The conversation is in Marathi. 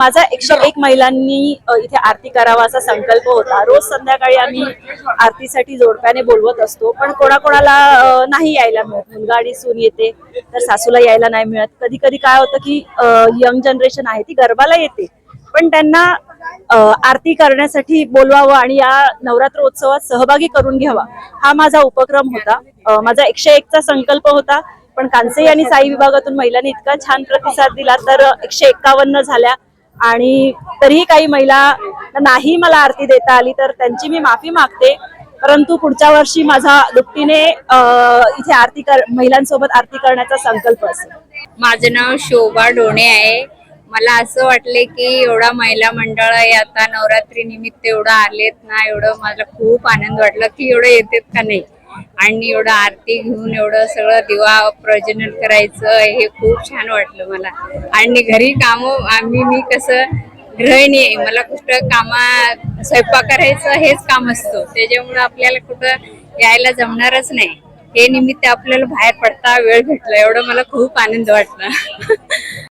माझा 101 महिलांनी इथे आरती करावा असा संकल्प होता। रोज संध्याकाळी आम्ही आरतीसाठी जोडप्याने बोलवत असतो, पण कोणाकोणाला नाही यायला मिळत। मुलगा आणि सून येते तर सासूला यायला नाही मिळत। कधी कधी काय होतं की यंग जनरेशन आहे ती गरबाला येते, पण त्यांना आरती करण्यासाठी बोलवावं आणि या नवरात्र उत्सवात सहभागी करून घ्यावा हा माझा उपक्रम होता। माझा 101 चा संकल्प होता, पण कांसे आणि साई विभागातून महिलांनी इतका छान प्रतिसाद दिला तर 151 झाल्या। आणि तरीही काही महिला नाही मला आरती देता आली तर त्यांची मी माफी मागते, परंतु पुढच्या वर्षी माझा दुपटीने इथे महिलांसोबत आरती करण्याचा संकल्प असेल। माझं नाव शोभा डोणे आहे। मला असं वाटले की एवढा महिला मंडळ आता नवरात्री निमित्त एवढं आलेत ना, एवढं मला खूप आनंद वाटला की एवढं येतात का नाही, आणि एवढं आरती घेऊन एवढं सगळं दिवा प्रज्वलन करायचं हे खूप छान वाटलं मला। आणि घरी मी कसं गृहिणी आहे, मला कुठं स्वयंपाक करायचं हेच काम असतं, त्याच्यामुळे आपल्याला कुठं यायला जमणारच नाही। हे निमित्त आपल्याला बाहेर पडता वेळ भेटला, एवढं मला खूप आनंद वाटला।